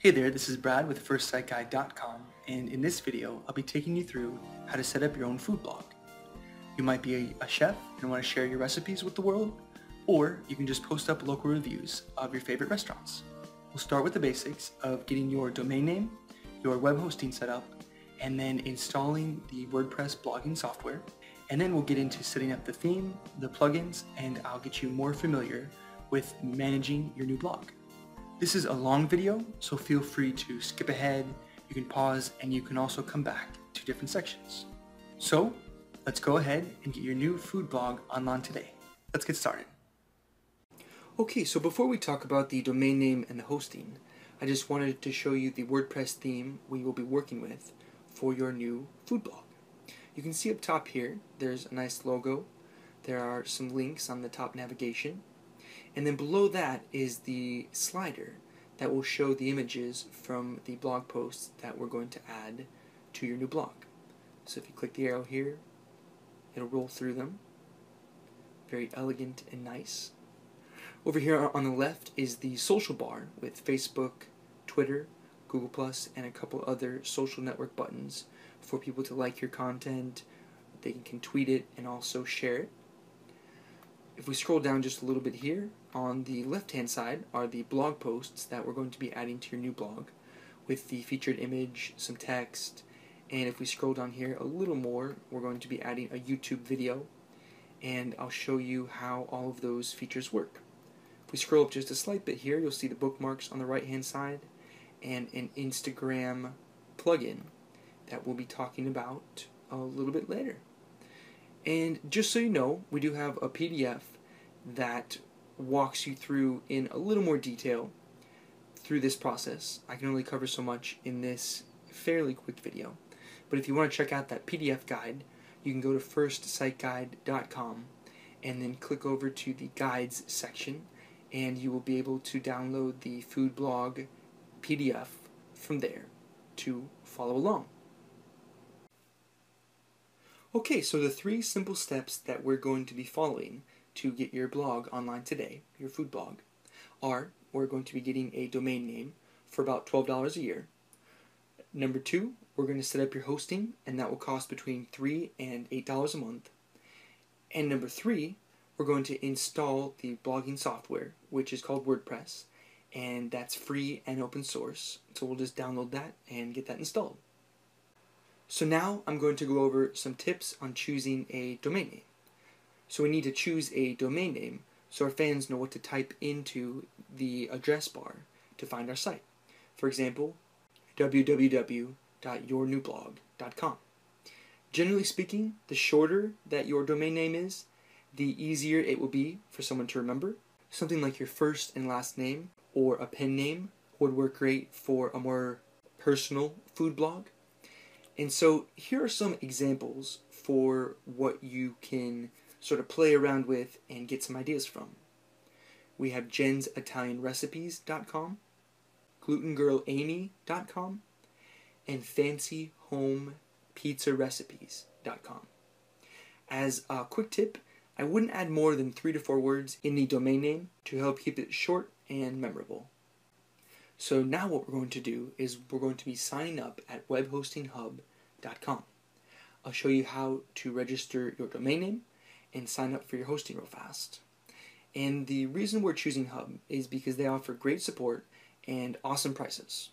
Hey there, this is Brad with FirstSiteGuide.com, and in this video I'll be taking you through how to set up your own food blog. You might be a chef and want to share your recipes with the world, or you can just post up local reviews of your favorite restaurants. We'll start with the basics of getting your domain name, your web hosting set up, and then installing the WordPress blogging software. And then we'll get into setting up the theme, the plugins, and I'll get you more familiar with managing your new blog. This is a long video, so feel free to skip ahead, you can pause, and you can also come back to different sections. So, let's go ahead and get your new food blog online today. Let's get started. Okay, so before we talk about the domain name and the hosting, I just wanted to show you the WordPress theme we will be working with for your new food blog. You can see up top here, there's a nice logo. There are some links on the top navigation. And then below that is the slider that will show the images from the blog posts that we're going to add to your new blog. So if you click the arrow here, it'll roll through them. Very elegant and nice. Over here on the left is the social bar with Facebook, Twitter, Google+, and a couple other social network buttons for people to like your content. They can tweet it and also share it. If we scroll down just a little bit here, on the left-hand side are the blog posts that we're going to be adding to your new blog with the featured image, some text, and if we scroll down here a little more, we're going to be adding a YouTube video, and I'll show you how all of those features work. If we scroll up just a slight bit here, you'll see the bookmarks on the right-hand side and an Instagram plugin that we'll be talking about a little bit later. And just so you know, we do have a PDF that walks you through in a little more detail through this process. I can only cover so much in this fairly quick video. But if you want to check out that PDF guide, you can go to FirstSiteGuide.com and then click over to the Guides section, and you will be able to download the food blog PDF from there to follow along. Okay, so the 3 simple steps that we're going to be following to get your blog online today, your food blog, are we're going to be getting a domain name for about $12 a year. Number 2, we're going to set up your hosting, and that will cost between $3 and $8 a month. And number 3, we're going to install the blogging software, which is called WordPress, and that's free and open source. So we'll just download that and get that installed. So now I'm going to go over some tips on choosing a domain name. So we need to choose a domain name so our fans know what to type into the address bar to find our site. For example, www.yournewblog.com. Generally speaking, the shorter that your domain name is, the easier it will be for someone to remember. Something like your first and last name or a pen name would work great for a more personal food blog. And so here are some examples for what you can sort of play around with and get some ideas from. We have jensitalianrecipes.com, glutengirlamy.com, and fancyhomepizzarecipes.com. As a quick tip, I wouldn't add more than 3 to 4 words in the domain name to help keep it short and memorable. So now what we're going to do is we're going to be signing up at WebHostingHub.com. I'll show you how to register your domain name and sign up for your hosting real fast. And the reason we're choosing Hub is because they offer great support and awesome prices.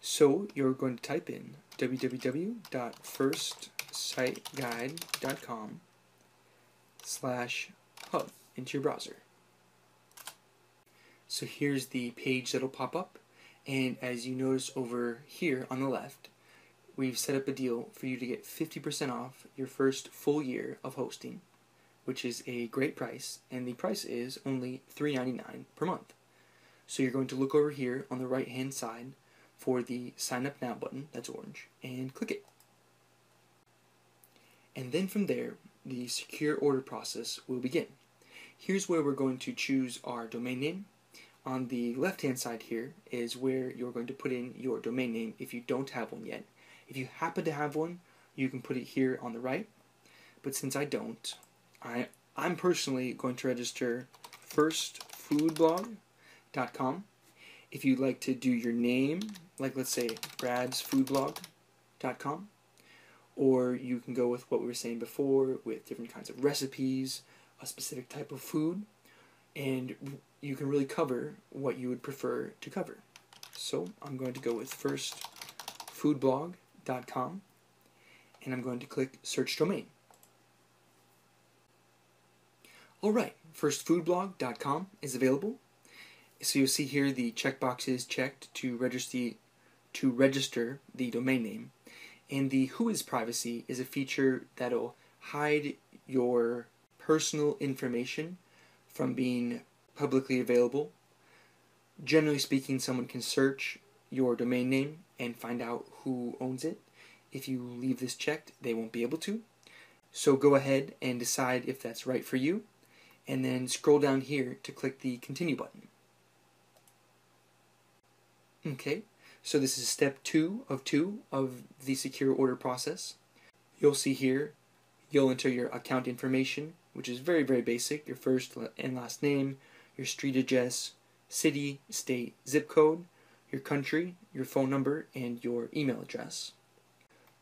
So you're going to type in www.firstsiteguide.com/hub into your browser. So here's the page that'll pop up, and as you notice over here on the left, we've set up a deal for you to get 50% off your first full year of hosting, which is a great price, and the price is only $3.99 per month. So you're going to look over here on the right hand side for the Sign Up Now button, that's orange, and click it. And then from there, the secure order process will begin. Here's where we're going to choose our domain name. On the left-hand side here is where you're going to put in your domain name if you don't have one yet. If you happen to have one, you can put it here on the right. But since I don't, I'm personally going to register firstfoodblog.com. if you'd like to do your name, like let's say bradsfoodblog.com, or you can go with what we were saying before with different kinds of recipes, a specific type of food, and you can really cover what you would prefer to cover. So I'm going to go with firstfoodblog.com, and I'm going to click search domain. Alright, firstfoodblog.com is available. So you'll see here the checkbox is checked to register the domain name. And the Who is Privacy is a feature that'll hide your personal information from being publicly available. Generally speaking, someone can search your domain name and find out who owns it. If you leave this checked, they won't be able to. So go ahead and decide if that's right for you, and then scroll down here to click the Continue button. Okay, so this is step 2 of the secure order process. You'll see here, you'll enter your account information, which is very, very basic, your first and last name, your street address, city, state, zip code, your country, your phone number, and your email address.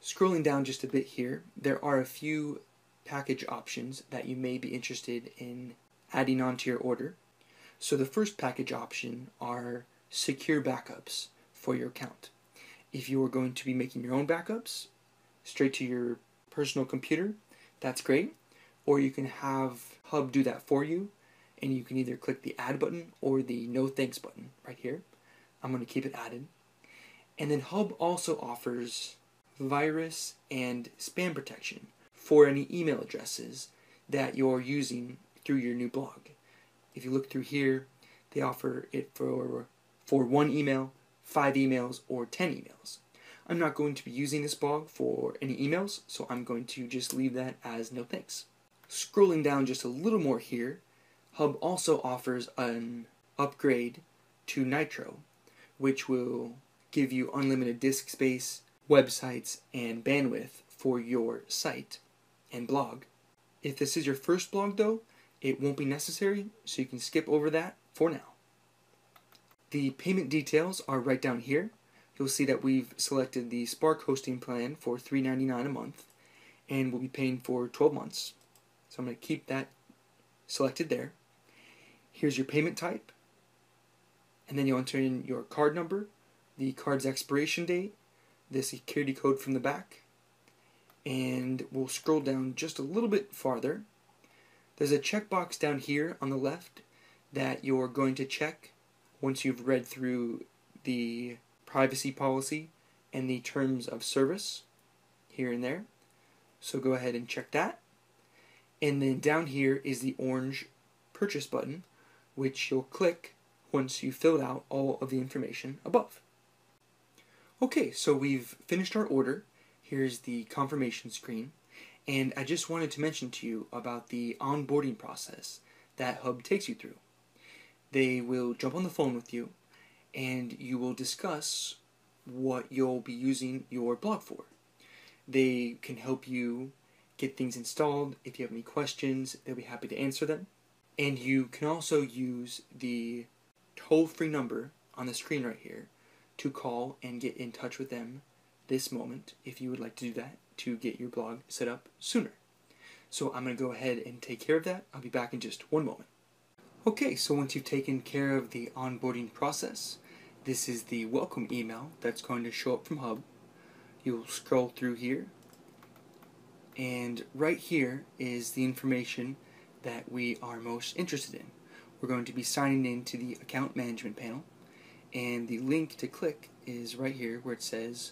Scrolling down just a bit here, there are a few package options that you may be interested in adding onto your order. So the first package option are secure backups for your account. If you are going to be making your own backups straight to your personal computer, that's great. Or you can have Hub do that for you, and you can either click the add button or the no thanks button right here. I'm going to keep it added. And then Hub also offers virus and spam protection for any email addresses that you're using through your new blog. If you look through here, they offer it for 1 email, 5 emails, or 10 emails. I'm not going to be using this blog for any emails, so I'm going to just leave that as no thanks. Scrolling down just a little more here, Hub also offers an upgrade to Nitro, which will give you unlimited disk space, websites, and bandwidth for your site and blog. If this is your first blog though, it won't be necessary, so you can skip over that for now. The payment details are right down here. You'll see that we've selected the Spark hosting plan for $3.99 a month, and we'll be paying for 12 months. So I'm going to keep that selected there. Here's your payment type, and then you'll enter in your card number, the card's expiration date, the security code from the back, and we'll scroll down just a little bit farther. There's a checkbox down here on the left that you're going to check once you've read through the privacy policy and the terms of service here and there. So go ahead and check that. And then down here is the orange purchase button, which you'll click once you've filled out all of the information above. Okay, so we've finished our order. Here's the confirmation screen. And I just wanted to mention to you about the onboarding process that Hub takes you through. They will jump on the phone with you, and you will discuss what you'll be using your blog for. They can help you get things installed. If you have any questions, they'll be happy to answer them. And you can also use the toll-free number on the screen right here to call and get in touch with them this moment if you would like to do that to get your blog set up sooner. So I'm going to go ahead and take care of that. I'll be back in just one moment. Okay, so once you've taken care of the onboarding process, this is the welcome email that's going to show up from Hub. You'll scroll through here, and right here is the information that we are most interested in. We're going to be signing into the account management panel, and the link to click is right here where it says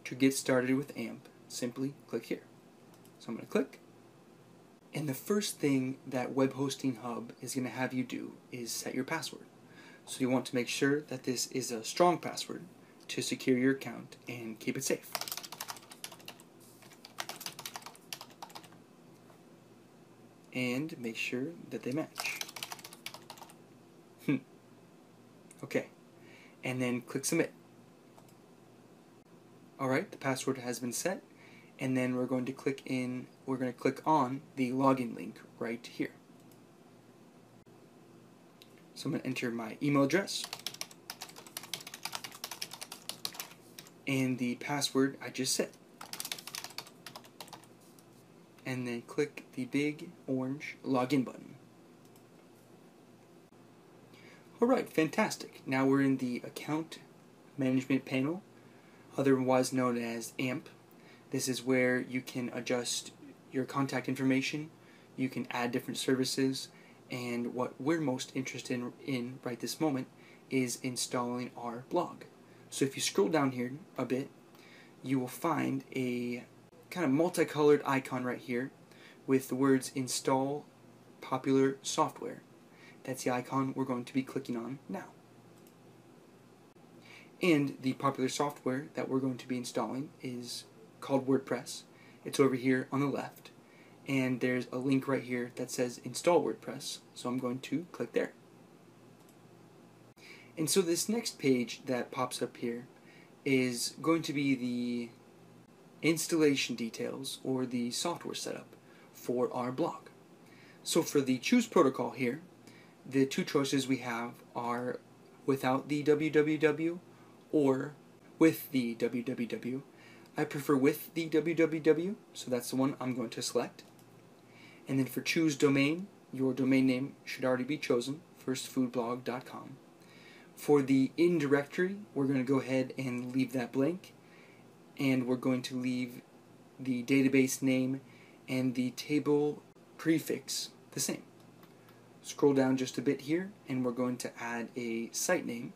to get started with AMP. Simply click here. So I'm going to click. And the first thing that WebHostingHub is going to have you do is set your password. So you want to make sure that this is a strong password to secure your account and keep it safe. And make sure that they match. Okay. And then click submit. Alright, the password has been set. And then we're going to click on the login link right here. So I'm going to enter my email address, and the password I just set. And then click the big orange login button. Alright, fantastic. Now we're in the account management panel, otherwise known as AMP. This is where you can adjust your contact information, you can add different services, and what we're most interested in right this moment is installing our blog. So if you scroll down here a bit, you will find a kind of multicolored icon right here with the words install popular software. That's the icon we're going to be clicking on now. And the popular software that we're going to be installing is called WordPress. It's over here on the left, and there's a link right here that says install WordPress, so I'm going to click there. And so this next page that pops up here is going to be the installation details or the software setup for our blog. So for the choose protocol here, the two choices we have are without the www or with the www. I prefer with the www, so that's the one I'm going to select. And then for choose domain, your domain name should already be chosen, firstfoodblog.com. For the in directory, we're going to go ahead and leave that blank, and we're going to leave the database name and the table prefix the same. Scroll down just a bit here, and we're going to add a site name.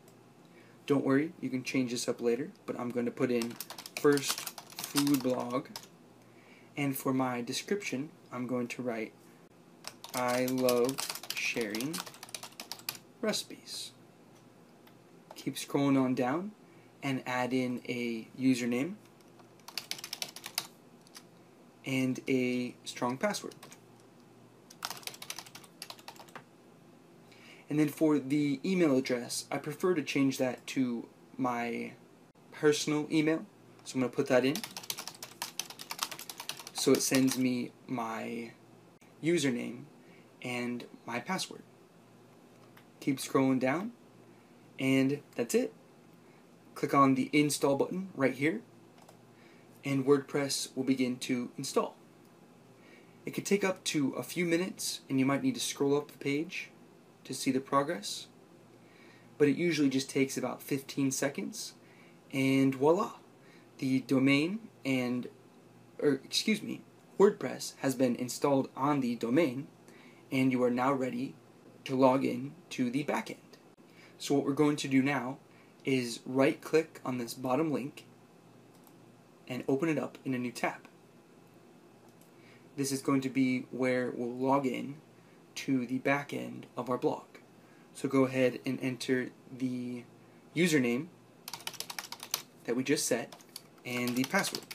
Don't worry, you can change this up later, but I'm going to put in First Food Blog, and for my description, I'm going to write, I love sharing recipes. Keep scrolling on down and add in a username and a strong password. And then for the email address, I prefer to change that to my personal email. So I'm going to put that in. So it sends me my username and my password. Keep scrolling down, and that's it. Click on the install button right here, and WordPress will begin to install. It could take up to a few minutes, and you might need to scroll up the page to see the progress, but it usually just takes about 15 seconds, and voila, the domain WordPress has been installed on the domain, and you are now ready to log in to the backend. So what we're going to do now is right click on this bottom link and open it up in a new tab. This is going to be where we'll log in to the back end of our blog. So go ahead and enter the username that we just set and the password,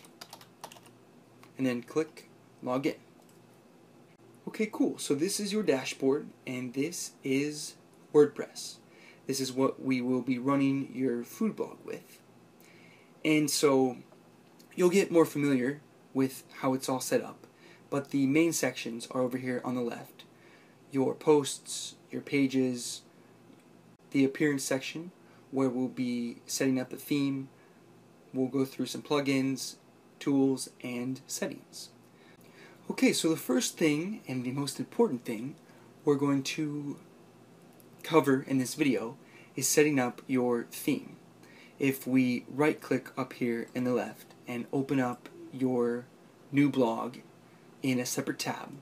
and then click login. Okay, cool. So this is your dashboard, and this is WordPress. This is what we will be running your food blog with. And so you'll get more familiar with how it's all set up, but the main sections are over here on the left. Your posts, your pages, the appearance section where we'll be setting up a theme. We'll go through some plugins, tools, and settings. Okay, so the first thing and the most important thing we're going to cover in this video is setting up your theme. If we right click up here in the left and open up your new blog in a separate tab,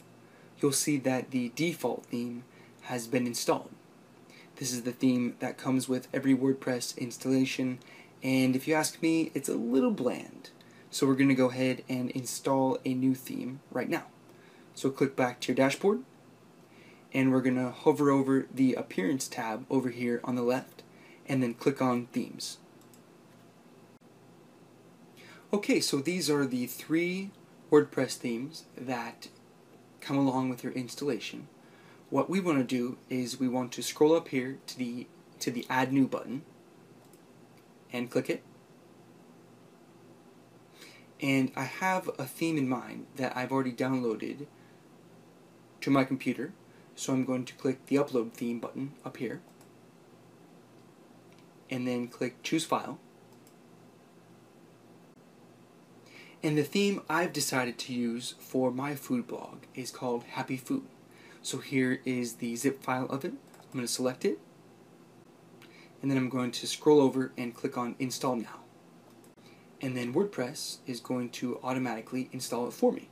you'll see that the default theme has been installed. This is the theme that comes with every WordPress installation, and if you ask me, it's a little bland. So we're going to go ahead and install a new theme right now. So click back to your dashboard, and we're going to hover over the Appearance tab over here on the left, and then click on Themes. Okay, so these are the 3 WordPress themes that come along with your installation. What we want to do is we want to scroll up here to the Add New button and click it. And I have a theme in mind that I've already downloaded to my computer, so I'm going to click the Upload Theme button up here and then click Choose File. And the theme I've decided to use for my food blog is called Happy Food. So here is the zip file of it. I'm going to select it, and then I'm going to scroll over and click on Install Now. And then WordPress is going to automatically install it for me.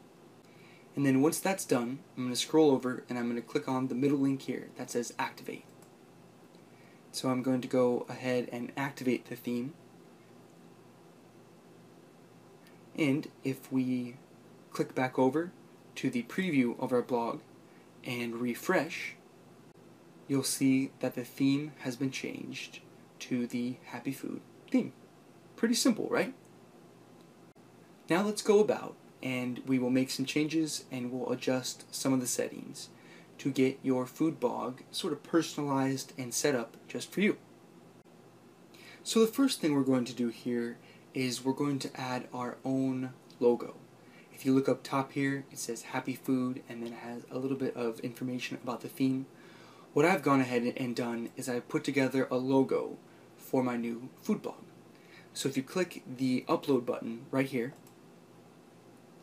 And then once that's done, I'm going to scroll over and I'm going to click on the middle link here that says Activate. So I'm going to go ahead and activate the theme. And if we click back over to the preview of our blog and refresh, you'll see that the theme has been changed to the Happy Food theme. Pretty simple, right? Now let's go about and we will make some changes and we'll adjust some of the settings to get your food blog sort of personalized and set up just for you. So the first thing we're going to do here is we're going to add our own logo. If you look up top here, it says Happy Food and then it has a little bit of information about the theme. What I've gone ahead and done is I've put together a logo for my new food blog. So if you click the upload button right here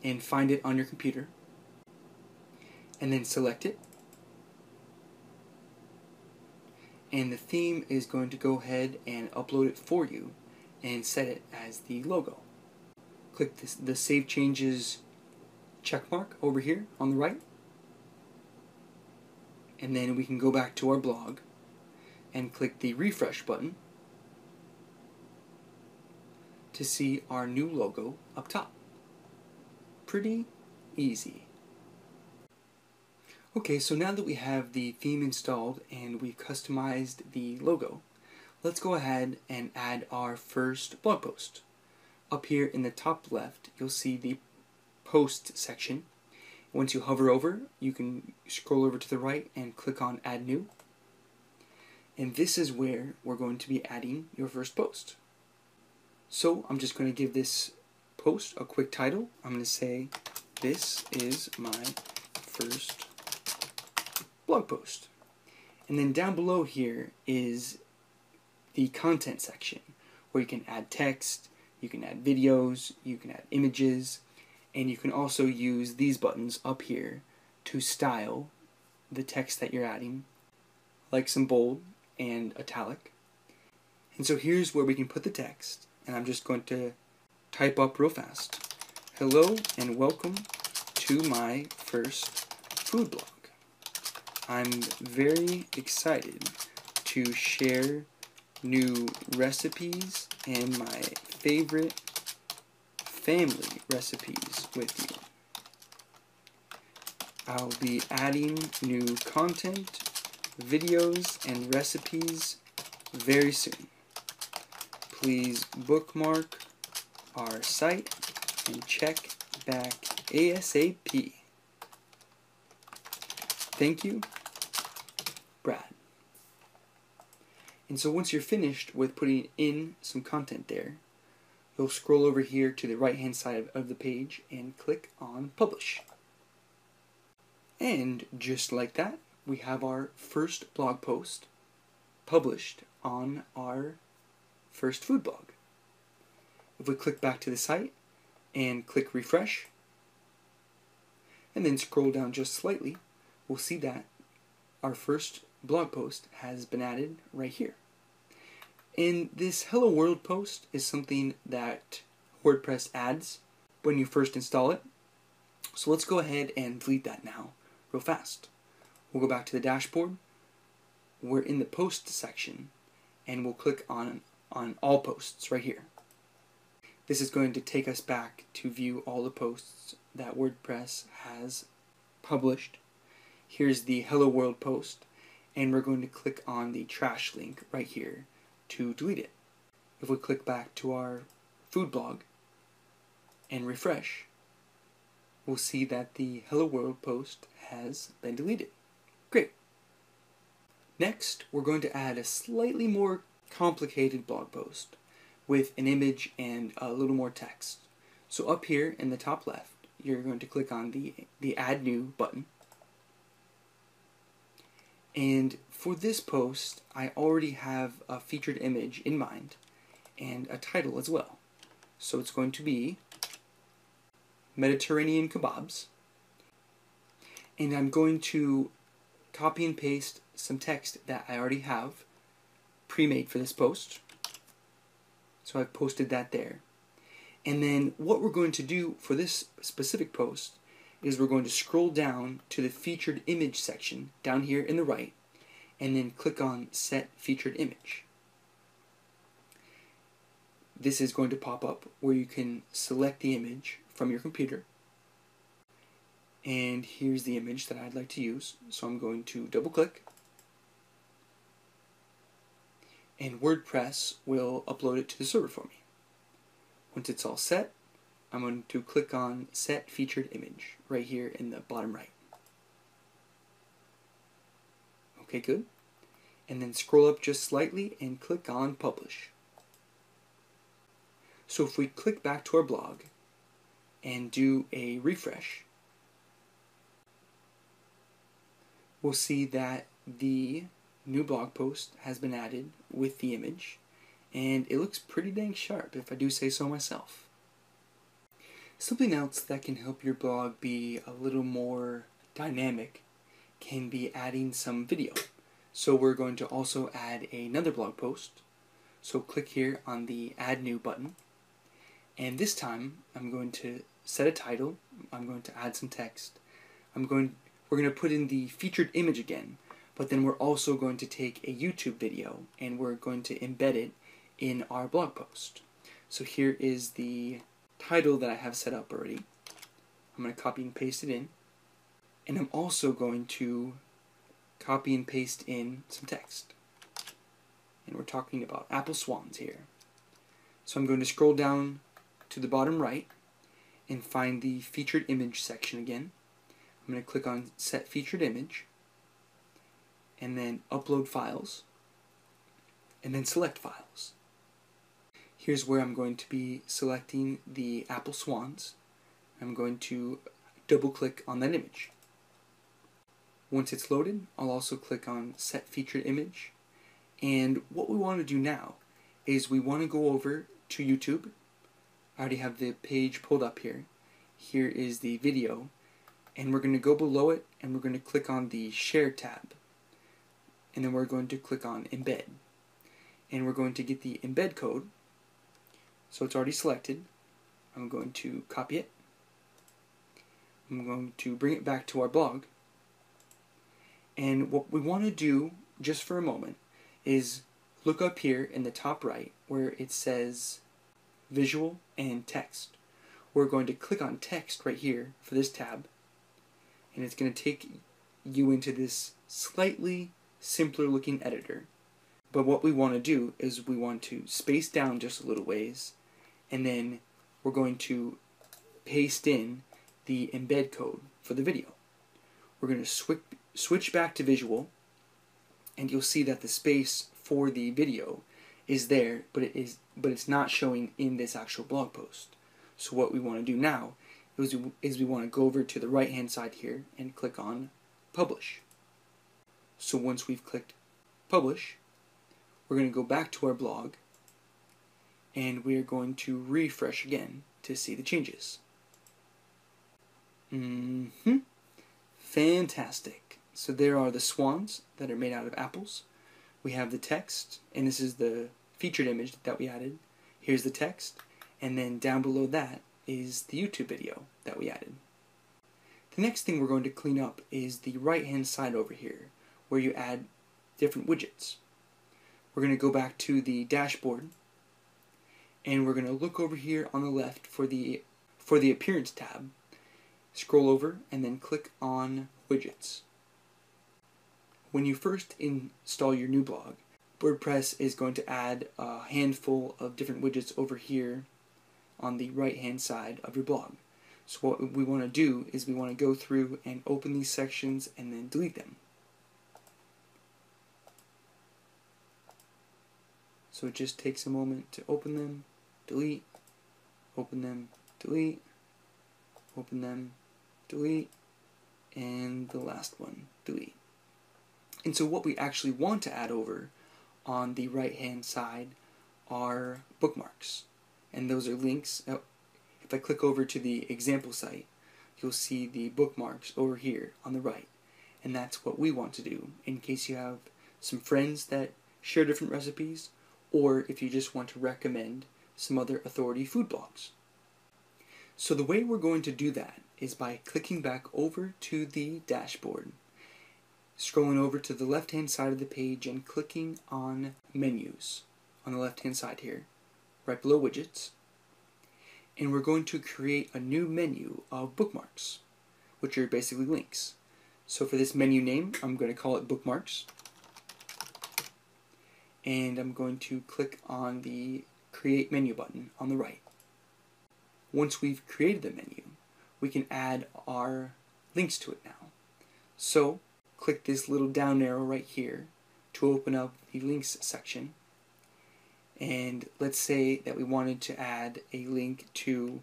and find it on your computer and then select it, and the theme is going to go ahead and upload it for you and set it as the logo. Click the Save Changes checkmark over here on the right, and then we can go back to our blog and click the refresh button to see our new logo up top. Pretty easy. Okay, so now that we have the theme installed and we've customized the logo, let's go ahead and add our first blog post. Up here in the top left, you'll see the post section. Once you hover over, you can scroll over to the right and click on Add New. And this is where we're going to be adding your first post. So I'm just going to give this post a quick title. I'm going to say, "This is my first blog post." And then down below here is the content section where you can add text, you can add videos, you can add images, and you can also use these buttons up here to style the text that you're adding, like some bold and italic. And so here's where we can put the text, and I'm just going to type up real fast. "Hello and welcome to my first food blog. I'm very excited to share new recipes and my favorite family recipes with you. I'll be adding new content, videos, and recipes very soon. Please bookmark our site and check back ASAP. Thank you, Brad." And so once you're finished with putting in some content there, you'll scroll over here to the right hand side of the page and click on Publish. And just like that, we have our first blog post published on our first food blog. If we click back to the site and click refresh, and then scroll down just slightly, we'll see that our first blog post has been added right here. And this Hello World post is something that WordPress adds when you first install it. So let's go ahead and delete that now real fast. We'll go back to the dashboard. We're in the post section and we'll click on all posts right here. This is going to take us back to view all the posts that WordPress has published. Here's the Hello World post, and we're going to click on the trash link right here to delete it. If we click back to our food blog and refresh, we'll see that the Hello World post has been deleted. Great. Next, we're going to add a slightly more complicated blog post with an image and a little more text. So up here in the top left, you're going to click on the Add New button. And for this post, I already have a featured image in mind and a title as well. So it's going to be Mediterranean kebabs, and I'm going to copy and paste some text that I already have pre-made for this post. So I've posted that there. And then what we're going to do for this specific post is we're going to scroll down to the featured image section down here in the right, and then click on Set Featured Image. This is going to pop up where you can select the image from your computer. And here's the image that I'd like to use. So I'm going to double click, and WordPress will upload it to the server for me. Once it's all set, I'm going to click on Set Featured Image right here in the bottom right. Okay, good. And then scroll up just slightly and click on Publish. So if we click back to our blog and do a refresh, we'll see that the new blog post has been added with the image, and it looks pretty dang sharp, if I do say so myself. Something else that can help your blog be a little more dynamic can be adding some video. So we're going to also add another blog post. So click here on the Add New button, and this time I'm going to set a title. I'm going to add some text. We're going to put in the featured image again, but then we're also going to take a YouTube video and we're going to embed it in our blog post. So here is the title that I have set up already. I'm going to copy and paste it in, and I'm also going to copy and paste in some text. And we're talking about apple swans here. So I'm going to scroll down to the bottom right and find the featured image section again. I'm going to click on Set Featured Image, and then Upload Files, and then Select Files. Here's where I'm going to be selecting the apple swans. I'm going to double click on that image. Once it's loaded, I'll also click on Set Featured Image, and what we want to do now is we want to go over to YouTube. I already have the page pulled up here. Here is the video, and we're going to go below it and we're going to click on the Share tab, and then we're going to click on Embed, and we're going to get the embed code. So it's already selected. I'm going to copy it. I'm going to bring it back to our blog, and what we want to do just for a moment is look up here in the top right where it says Visual and Text. We're going to click on Text right here for this tab, and it's going to take you into this slightly simpler looking editor. But what we want to do is we want to space down just a little ways, and then we're going to paste in the embed code for the video. We're going to switch back to visual, and you'll see that the space for the video is there, but it's not showing in this actual blog post. So what we want to do now is we want to go over to the right hand side here and click on Publish. So once we've clicked Publish, we're going to go back to our blog, and we are going to refresh again to see the changes. Fantastic. So there are the swans that are made out of apples. We have the text, and this is the featured image that we added. Here's the text, and then down below that is the YouTube video that we added. The next thing we're going to clean up is the right hand side over here, where you add different widgets. We're going to go back to the dashboard, and we're going to look over here on the left for the Appearance tab. Scroll over and then click on Widgets. When you first install your new blog, WordPress is going to add a handful of different widgets over here on the right hand side of your blog. So what we want to do is we want to go through and open these sections and then delete them. So it just takes a moment to open them, delete, open them, delete, open them, delete, and the last one, delete. And so what we actually want to add over on the right hand side are bookmarks, and those are links, and if I click over to the example site, you'll see the bookmarks over here on the right. And that's what we want to do in case you have some friends that share different recipes, or if you just want to recommend some other authority food blogs. So the way we're going to do that is by clicking back over to the dashboard, scrolling over to the left hand side of the page and clicking on menus on the left hand side here, right below widgets. And we're going to create a new menu of bookmarks, which are basically links. So for this menu name, I'm going to call it bookmarks. And I'm going to click on the create menu button on the right. Once we've created the menu, we can add our links to it now. So click this little down arrow right here to open up the links section. And let's say that we wanted to add a link to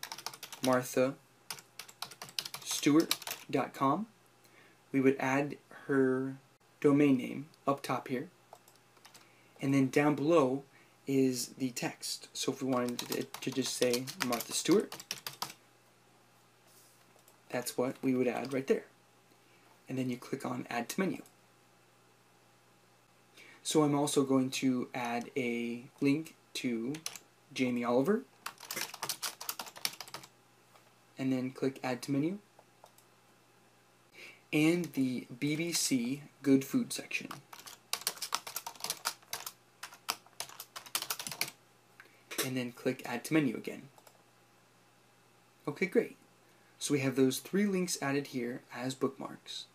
marthastewart.com. We would add her domain name up top here. And then down below is the text. So if we wanted it to just say Martha Stewart, that's what we would add right there. And then you click on Add to Menu. So I'm also going to add a link to Jamie Oliver, and then click Add to Menu, and the BBC Good Food section. And then click Add to Menu again. Okay, great. So we have those 3 links added here as bookmarks.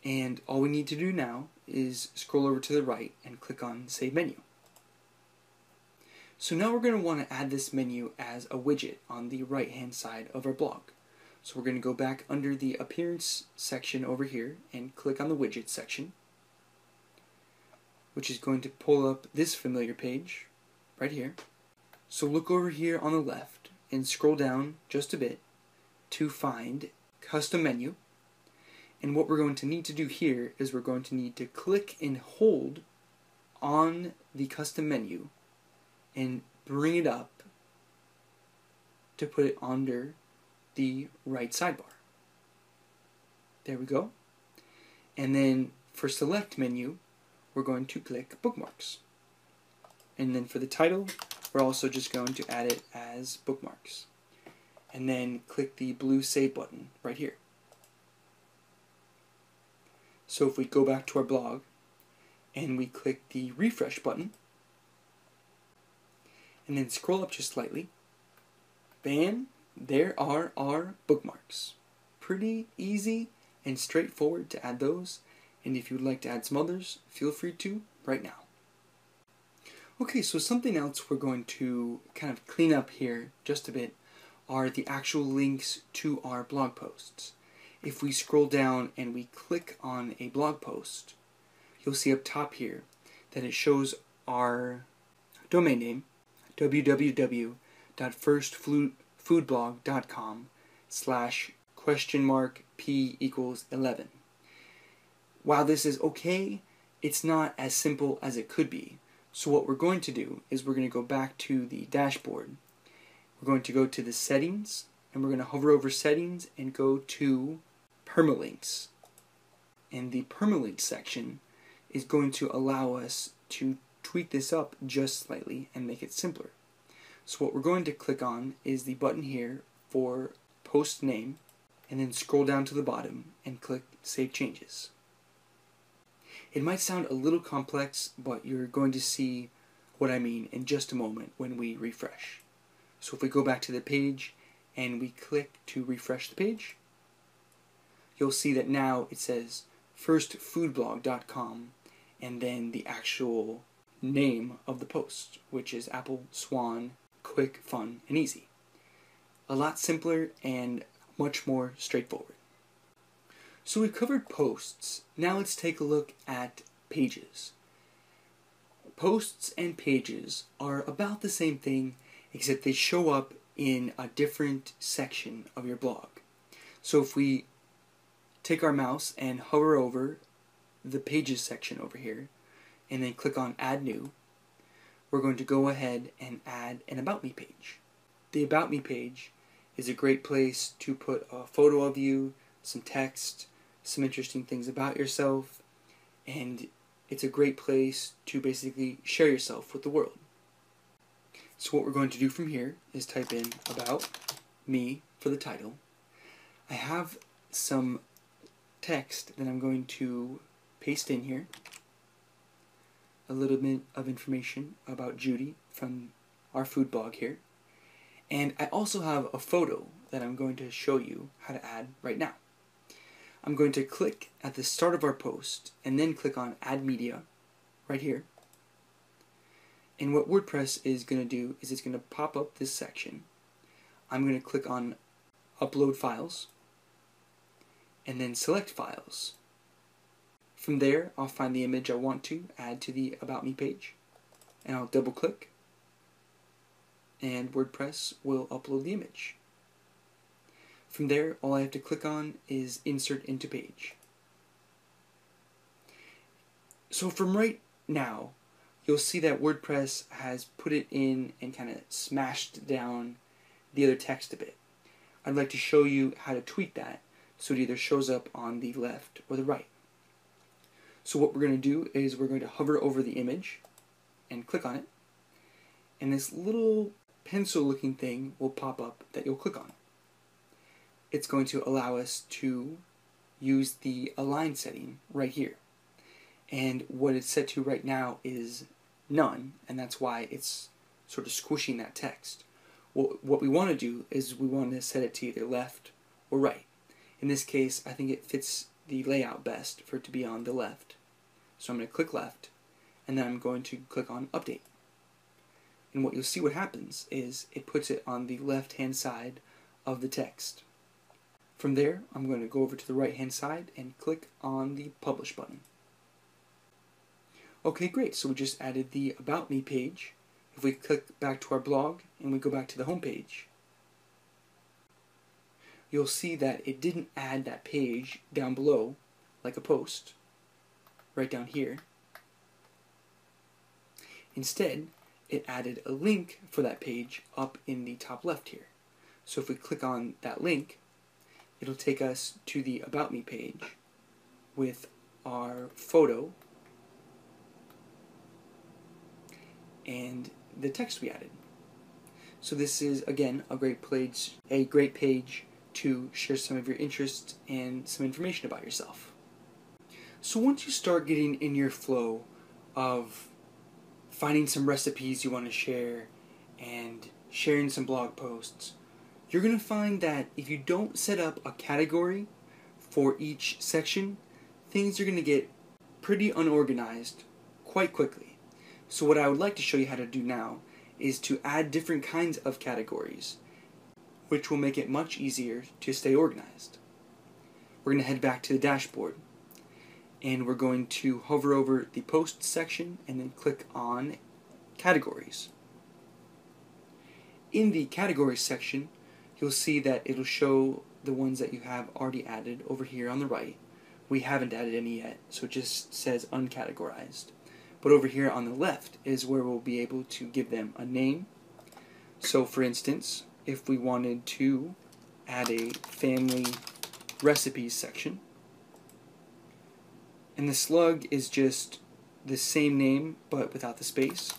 And all we need to do now is scroll over to the right and click on Save Menu. So now we're going to want to add this menu as a widget on the right hand side of our blog. So we're going to go back under the Appearance section over here and click on the Widgets section, which is going to pull up this familiar page right here. So look over here on the left and scroll down just a bit to find Custom Menu. And what we're going to need to do here is we're going to need to click and hold on the custom menu and bring it up to put it under the right sidebar. There we go. And then for select menu, we're going to click bookmarks. And then for the title, we're also just going to add it as bookmarks. And then click the blue save button right here. So if we go back to our blog and we click the refresh button and then scroll up just slightly, bam, there are our bookmarks. Pretty easy and straightforward to add those, and if you'd like to add some others, feel free to right now. Okay, so something else we're going to kind of clean up here just a bit are the actual links to our blog posts. If we scroll down and we click on a blog post, you'll see up top here that it shows our domain name, www.firstfoodblog.com/?p=11. While this is okay, it's not as simple as it could be. So what we're going to do is we're going to go back to the dashboard. We're going to go to the settings, and we're going to hover over settings and go to Permalinks. And the Permalink section is going to allow us to tweak this up just slightly and make it simpler. So what we're going to click on is the button here for post name, and then scroll down to the bottom and click Save Changes. It might sound a little complex, but you're going to see what I mean in just a moment when we refresh. So if we go back to the page and we click to refresh the page, you'll see that now it says firstfoodblog.com and then the actual name of the post, which is Apple Swan Quick, Fun, and Easy. A lot simpler and much more straightforward. So we've covered posts. Now let's take a look at pages. Posts and pages are about the same thing, except they show up in a different section of your blog. So if we take our mouse and hover over the pages section over here, and then click on Add New, we're going to go ahead and add an About Me page. The About Me page is a great place to put a photo of you, some text, some interesting things about yourself, and it's a great place to basically share yourself with the world. So what we're going to do from here is type in about me for the title. I have some text that I'm going to paste in here, a little bit of information about Judy from our food blog here, and I also have a photo that I'm going to show you how to add right now. I'm going to click at the start of our post and then click on Add Media right here. And what WordPress is going to do is it's going to pop up this section. I'm going to click on Upload Files and then select Files. From there, I'll find the image I want to add to the About Me page, and I'll double click, and WordPress will upload the image. From there, all I have to click on is Insert into Page. So from right now, you'll see that WordPress has put it in and kind of smashed down the other text a bit. I'd like to show you how to tweak that so it either shows up on the left or the right. So what we're going to do is we're going to hover over the image and click on it, and this little pencil looking thing will pop up that you'll click on. It's going to allow us to use the align setting right here, and what it's set to right now is none, and that's why it's sort of squishing that text. What we want to do is we want to set it to either left or right. In this case, I think it fits the layout best for it to be on the left. So I'm going to click left, and then I'm going to click on Update. And what you'll see what happens is it puts it on the left-hand side of the text. From there, I'm going to go over to the right-hand side and click on the Publish button. Okay, great. So we just added the About Me page. If we click back to our blog and we go back to the home page, you'll see that it didn't add that page down below like a post, right down here. Instead, it added a link for that page up in the top left here. So if we click on that link, it'll take us to the About Me page with our photo and the text we added. So this is, again, a great page to share some of your interests and some information about yourself. So once you start getting in your flow of finding some recipes you want to share and sharing some blog posts, you're going to find that if you don't set up a category for each section, things are going to get pretty unorganized quite quickly. So what I would like to show you how to do now is to add different kinds of categories, which will make it much easier to stay organized. We're going to head back to the dashboard, and we're going to hover over the Posts section and then click on Categories. In the Categories section, you'll see that it'll show the ones that you have already added over here on the right. We haven't added any yet, so it just says uncategorized. But over here on the left is where we'll be able to give them a name. So for instance, if we wanted to add a family recipes section, and the slug is just the same name but without the space,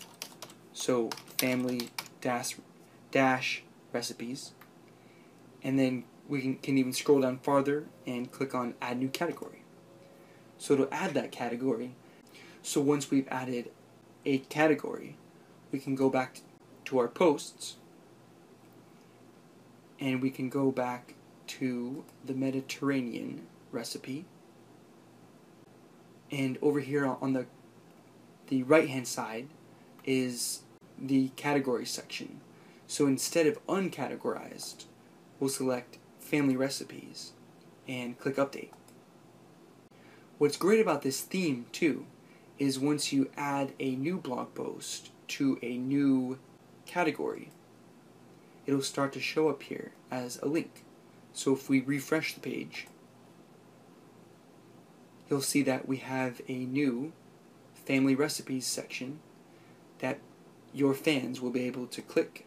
so family dash recipes, and then we can even scroll down farther and click on add new category. So to add that category, so once we've added a category, we can go back to our posts, and we can go back to the Mediterranean recipe, and over here on the right hand side is the category section. So instead of uncategorized, we'll select family recipes and click update. What's great about this theme too is once you add a new blog post to a new category, it'll start to show up here as a link. So if we refresh the page, you'll see that we have a new family recipes section that your fans will be able to click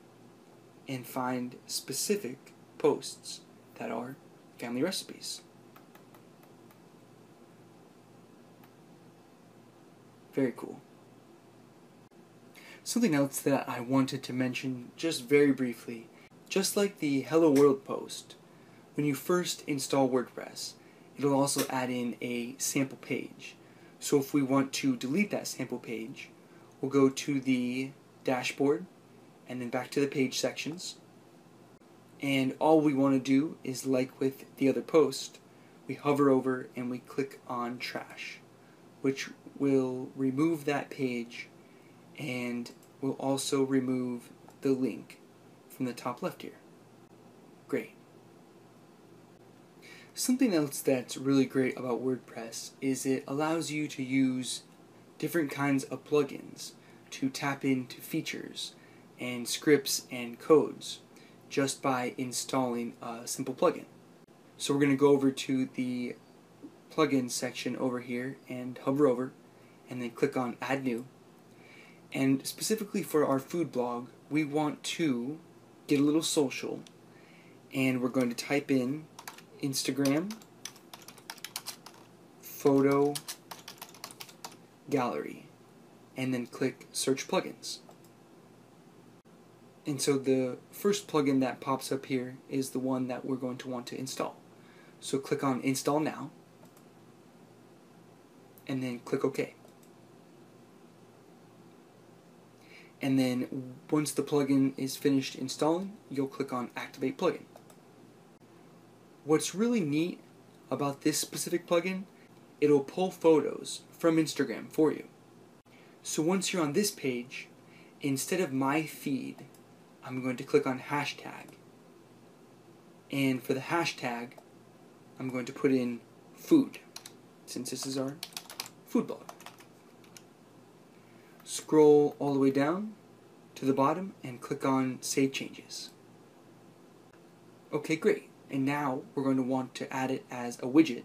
and find specific posts that are family recipes. Very cool. Something else that I wanted to mention just very briefly, just like the Hello World post, when you first install WordPress, it'll also add in a sample page. So if we want to delete that sample page, we'll go to the dashboard and then back to the page sections. And all we want to do is, like with the other post, we hover over and we click on trash, which will remove that page and will also remove the link from the top left here. Great. Something else that's really great about WordPress is it allows you to use different kinds of plugins to tap into features and scripts and codes just by installing a simple plugin. So we're going to go over to the plugins section over here and hover over and then click on Add New. And specifically for our food blog, we want to get a little social, and we're going to type in Instagram photo gallery and then click search plugins. And so the first plugin that pops up here is the one that we're going to want to install. So click on install now and then click OK. And then once the plugin is finished installing, you'll click on activate plugin. What's really neat about this specific plugin, it'll pull photos from Instagram for you. So once you're on this page, instead of my feed, I'm going to click on hashtag. And for the hashtag, I'm going to put in food, since this is our food blog. Scroll all the way down to the bottom and click on Save Changes. Okay, great. And now we're going to want to add it as a widget.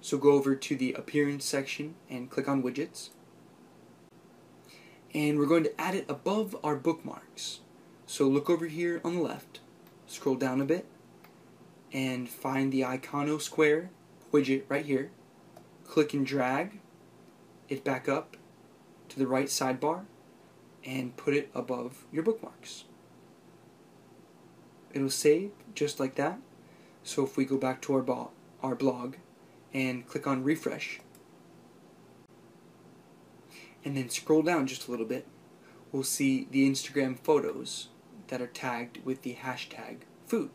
So go over to the Appearance section and click on Widgets. And we're going to add it above our bookmarks. So look over here on the left, scroll down a bit, and find the Icono Square widget right here. Click and drag it back up to the right sidebar and put it above your bookmarks. It'll save just like that. So if we go back to our blog and click on refresh and then scroll down just a little bit, we'll see the Instagram photos that are tagged with the hashtag food.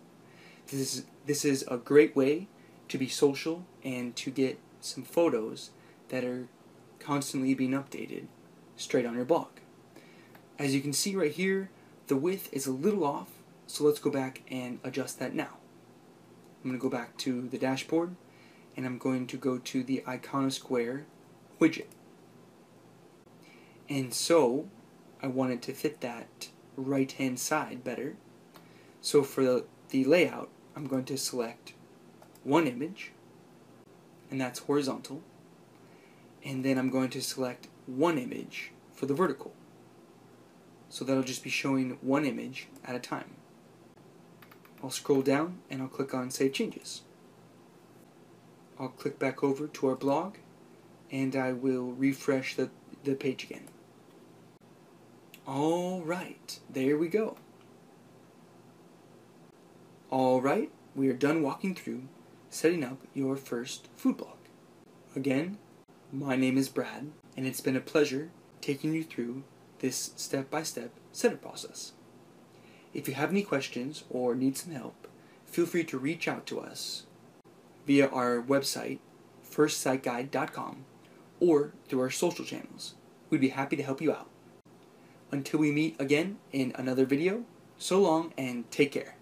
This is a great way to be social and to get some photos that are constantly being updated straight on your blog. As you can see right here, the width is a little off, so let's go back and adjust that now. I'm going to go back to the dashboard and I'm going to go to the Icono Square widget. And so I wanted to fit that right hand side better. So for the layout, I'm going to select one image, and that's horizontal, and then I'm going to select one image for the vertical. So that'll just be showing one image at a time. I'll scroll down and I'll click on Save Changes. I'll click back over to our blog and I will refresh the page again. Alright, there we go. Alright, we are done walking through setting up your first food blog. Again, my name is Brad, and it's been a pleasure taking you through this step-by-step setup process. If you have any questions or need some help, feel free to reach out to us via our website, firstsiteguide.com, or through our social channels. We'd be happy to help you out. Until we meet again in another video, so long and take care.